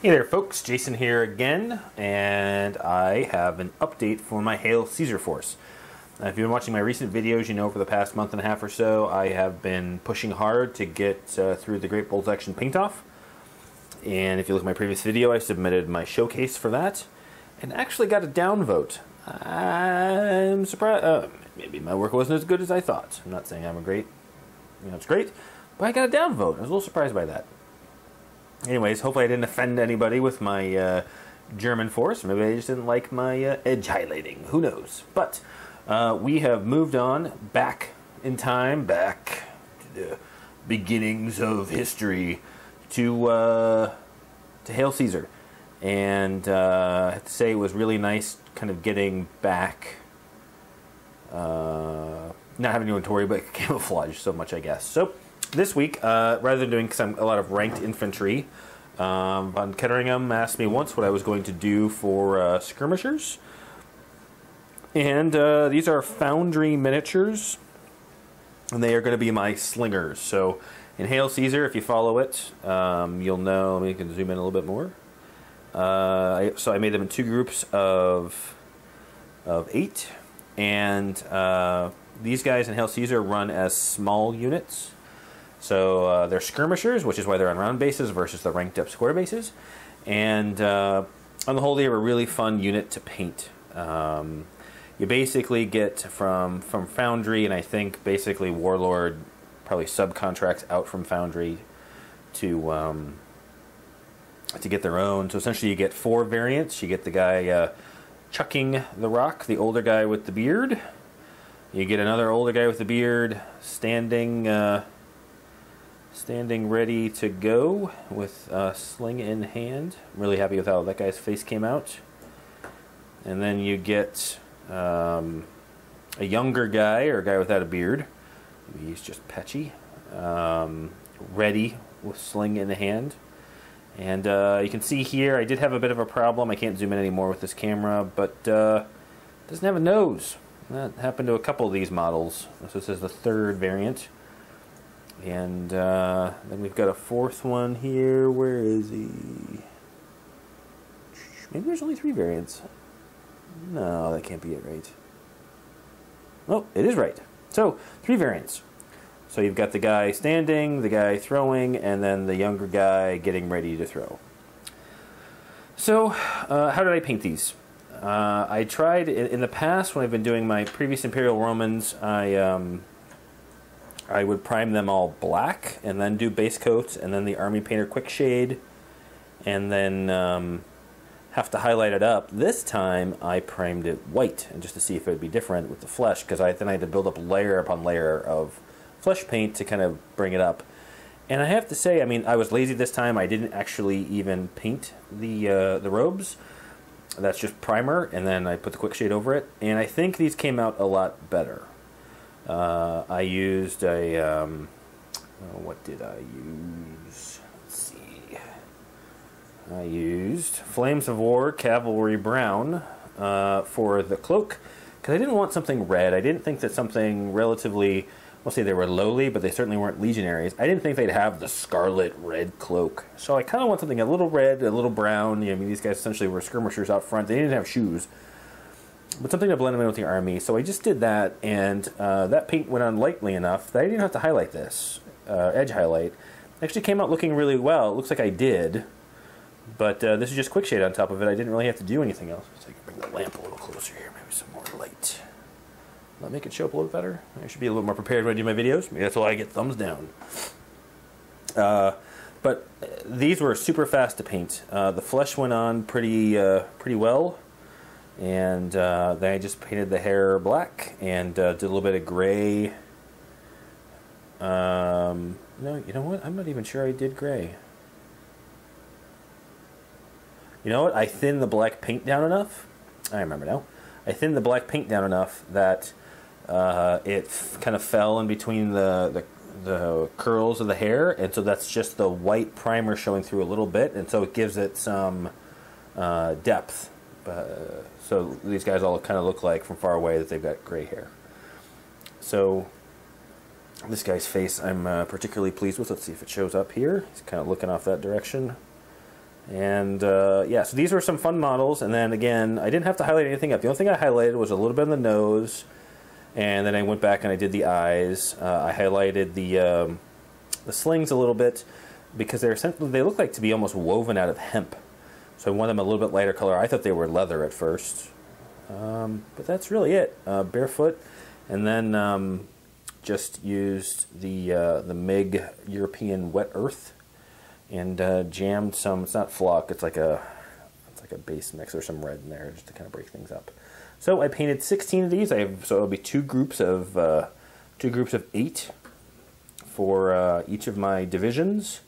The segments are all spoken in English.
Hey there folks, Jason here again, and I have an update for my Hail Caesar force. If you've been watching my recent videos, you know over the past month and a half or so, I have been pushing hard to get through the Great Bolt Action Paint-Off. And if you look at my previous video, I submitted my showcase for that, and actually got a downvote. I'm surprised, maybe my work wasn't as good as I thought. I'm not saying I'm a great, it's great, but I got a downvote. I was a little surprised by that. Anyways, hopefully I didn't offend anybody with my German force. Maybe I just didn't like my edge highlighting. Who knows? But we have moved on back in time, back to the beginnings of history, to Hail Caesar. And I have to say it was really nice kind of getting back, not having to inventory, but camouflage so much, I guess. So this week, rather than doing a lot of ranked infantry, Von Ketteringham asked me once what I was going to do for skirmishers. And these are Foundry miniatures, and they are going to be my slingers. So in Hail Caesar, if you follow it, you'll know, we can zoom in a little bit more. So I made them in two groups of 8, and these guys in Hail Caesar run as small units. So they're skirmishers, which is why they're on round bases versus the ranked up square bases. And on the whole, they have a really fun unit to paint. You basically get from Foundry, and I think basically Warlord probably subcontracts out from Foundry to get their own. So essentially you get 4 variants. You get the guy chucking the rock, the older guy with the beard. You get another older guy with the beard standing ready to go with a sling in hand. I'm really happy with how that guy's face came out. And then you get a younger guy, or a guy without a beard. Maybe he's just patchy. Ready with sling in the hand. And you can see here, I did have a bit of a problem. I can't zoom in anymore with this camera, but it doesn't have a nose. That happened to a couple of these models. So this is the 3rd variant. And then we've got a 4th one here. Where is he? Maybe there's only 3 variants. No, that can't be it, right? Oh, it is right. So, 3 variants. So you've got the guy standing, the guy throwing, and then the younger guy getting ready to throw. So, how did I paint these? I tried, in the past, when I've been doing my previous Imperial Romans, I would prime them all black, and then do base coats, and then the Army Painter Quick Shade, and then have to highlight it up. This time, I primed it white, and just to see if it would be different with the flesh, because then I had to build up layer upon layer of flesh paint to kind of bring it up. And I have to say, I mean, I was lazy this time. I didn't actually even paint the robes. That's just primer, and then I put the Quick Shade over it, and I think these came out a lot better. I used a, what did I use? Let's see. I used Flames of War Cavalry Brown for the cloak, because I didn't want something red. I didn't think that something relatively, I'll say they were lowly, but they certainly weren't legionaries. I didn't think they'd have the scarlet red cloak. So I kind of want something a little red, a little brown. I mean, these guys essentially were skirmishers out front. They didn't have shoes, but something to blend them in with the army. So I just did that, and that paint went on lightly enough that I didn't have to highlight this, edge highlight. It actually came out looking really well. It looks like I did, but this is just Quick Shade on top of it. I didn't really have to do anything else. So I can bring the lamp a little closer here, maybe some more light. Will that make it show up a little better? I should be a little more prepared when I do my videos. Maybe that's why I get thumbs down. But these were super fast to paint. The flesh went on pretty well. And then I just painted the hair black and did a little bit of gray. No, you know what? I'm not even sure I did gray. You know what? I thinned the black paint down enough. I remember now. I thinned the black paint down enough that it kind of fell in between the curls of the hair, and so that's just the white primer showing through a little bit, and so it gives it some depth. So these guys all kind of look like from far away that they've got gray hair. So this guy's face I'm particularly pleased with. Let's see if it shows up here. He's kind of looking off that direction. And yeah, so these were some fun models. And then again, I didn't have to highlight anything up. The only thing I highlighted was a little bit on the nose, and then I went back and I did the eyes. I highlighted the slings a little bit because they look like to be almost woven out of hemp. So I want them a little bit lighter color. I thought they were leather at first, but that's really it. Barefoot, and then just used the MIG European Wet Earth and jammed some. It's not flock. It's like a base mix or some red in there just to kind of break things up. So I painted 16 of these. So it'll be two groups of 8 for each of my divisions.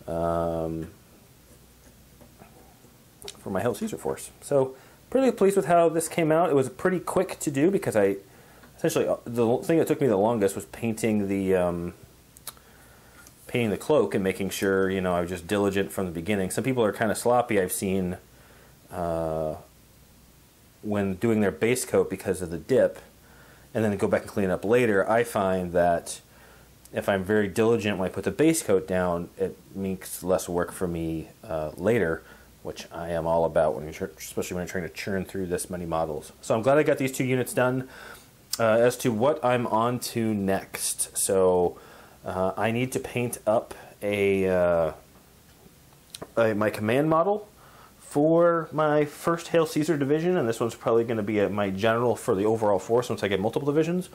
For my Hail Caesar force. So pretty pleased with how this came out. It was pretty quick to do because essentially the thing that took me the longest was painting the cloak and making sure, you know, I was just diligent from the beginning. Some people are kind of sloppy, I've seen, when doing their base coat because of the dip, and then go back and clean it up later. I find that if I'm very diligent when I put the base coat down, it makes less work for me later, which I am all about, especially when I'm trying to churn through this many models. So I'm glad I got these 2 units done. As to what I'm on to next, so I need to paint up my command model for my first Hail Caesar division, and this one's probably going to be my general for the overall force once I get multiple divisions.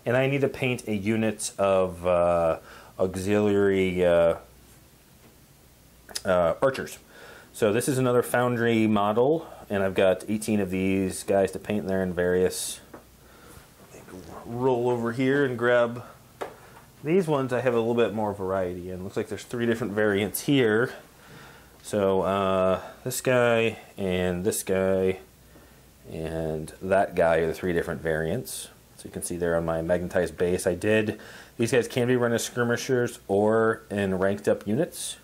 And I need to paint a unit of auxiliary archers. So this is another Foundry model, and I've got 18 of these guys to paint there in various. Roll over here and grab these ones. I have a little bit more variety, and looks like there's 3 different variants here. So this guy and that guy are the 3 different variants. So you can see there on my magnetized base, these guys can be run as skirmishers or in ranked up units.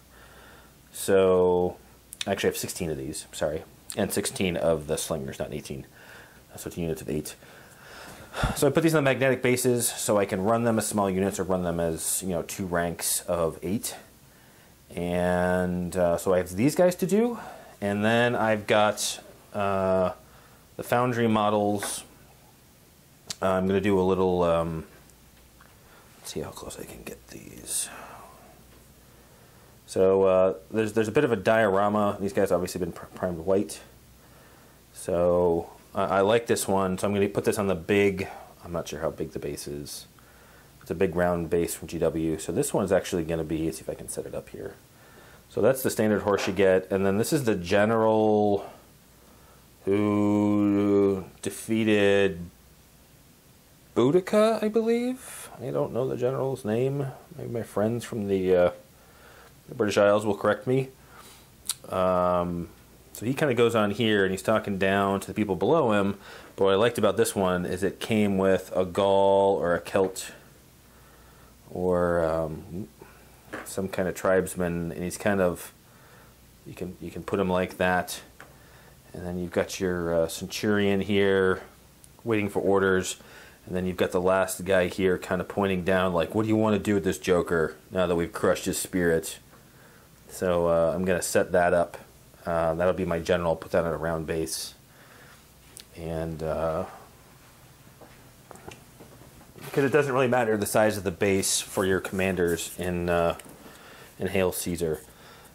So actually I have 16 of these, sorry, and 16 of the slingers, not 18. So 2 units of 8. So I put these on the magnetic bases so I can run them as small units or run them as, you know, 2 ranks of 8. And so I have these guys to do, and then I've got the Foundry models. I'm going to do a little, let's see how close I can get these. So there's a bit of a diorama. These guys obviously been primed white. So I like this one, so I'm going to put this on the big, I'm not sure how big the base is. It's a big round base from GW. So this one's actually going to be, let's see if I can set it up here. So that's the standard horse you get. And then this is the general who defeated Boudica, I believe. I don't know the general's name. Maybe my friends from the British Isles will correct me. So he kind of goes on here and he's talking down to the people below him. But what I liked about this one is it came with a Gaul or a Celt or some kind of tribesman, and he's kind of, you can put him like that. And then you've got your centurion here waiting for orders. And then you've got the last guy here kind of pointing down like, what do you want to do with this Joker now that we've crushed his spirit? So I'm going to set that up. That'll be my general. Put that on a round base. And because it doesn't really matter the size of the base for your commanders in Hail Caesar.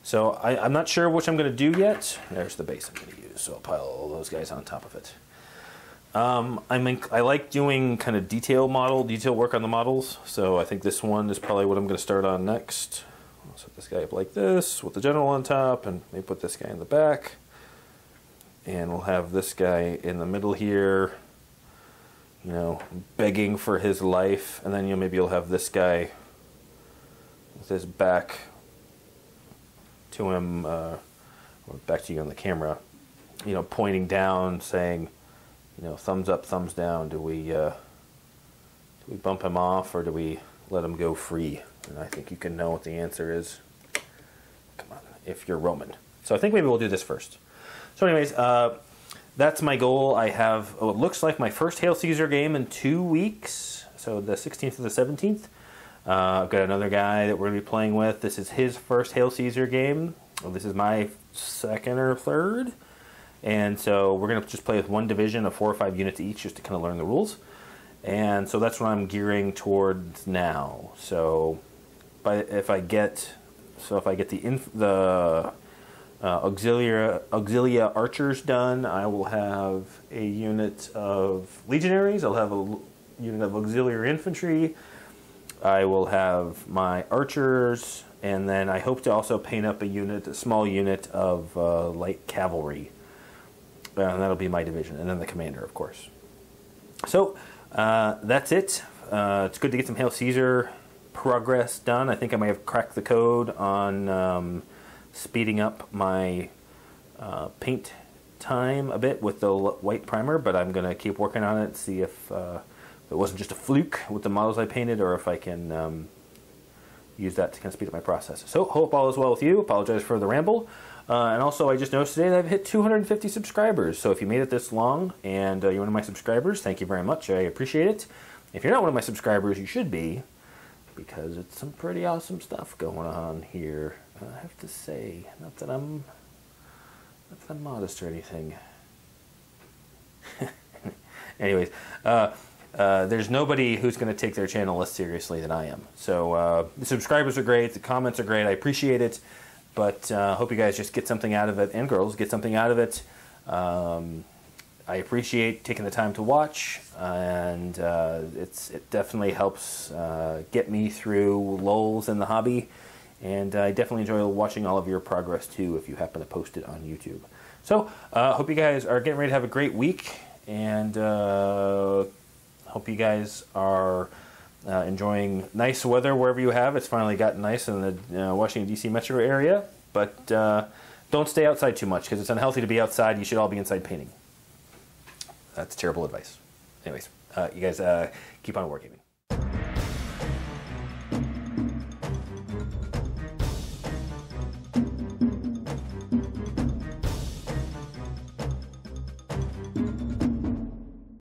So I'm not sure which I'm going to do yet. There's the base I'm going to use. So I'll pile all those guys on top of it. I like doing kind of detail work on the models. So I think this one is probably what I'm going to start on next. I'll set this guy up like this with the general on top, and maybe put this guy in the back. And we'll have this guy in the middle here, you know, begging for his life. And then maybe you'll have this guy with his back to him, or back to you on the camera, you know, pointing down, saying, you know, thumbs up, thumbs down. Do we bump him off, or do we let him go free? And I think you can know what the answer is. Come on, if you're Roman. So I think maybe we'll do this first. So anyways, that's my goal. I have what looks like my first Hail Caesar game in 2 weeks. So the 16th to the 17th. I've got another guy that we're going to be playing with. This is his first Hail Caesar game. Well, this is my second or third. And so we're going to just play with one division of 4 or 5 units each just to kind of learn the rules. And so that's what I'm gearing towards now. So if I get the Auxilia archers done, I will have a unit of legionaries. I'll have a unit of auxiliary infantry. I will have my archers, and then I hope to also paint up a small unit of light cavalry. And that'll be my division, and then the commander, of course. So that's it. It's good to get some Hail Caesar progress done. I think I might have cracked the code on speeding up my paint time a bit with the white primer, but I'm going to keep working on it, see if it wasn't just a fluke with the models I painted, or if I can use that to kind of speed up my process. So hope all is well with you. Apologize for the ramble. And also, I just noticed today that I've hit 250 subscribers. So if you made it this long and you're one of my subscribers, thank you very much. I appreciate it. If you're not one of my subscribers, you should be, because it's some pretty awesome stuff going on here. I have to say, not that I'm modest or anything. Anyways, there's nobody who's going to take their channel less seriously than I am. So the subscribers are great, the comments are great, I appreciate it. But hope you guys just get something out of it, and girls get something out of it. I appreciate taking the time to watch, and it definitely helps get me through lulls in the hobby. And I definitely enjoy watching all of your progress too, if you happen to post it on YouTube. So hope you guys are getting ready to have a great week, and hope you guys are enjoying nice weather wherever you have. It's finally gotten nice in the Washington, D.C. metro area. But don't stay outside too much, because it's unhealthy to be outside. You should all be inside painting. That's terrible advice. Anyways, you guys keep on wargaming.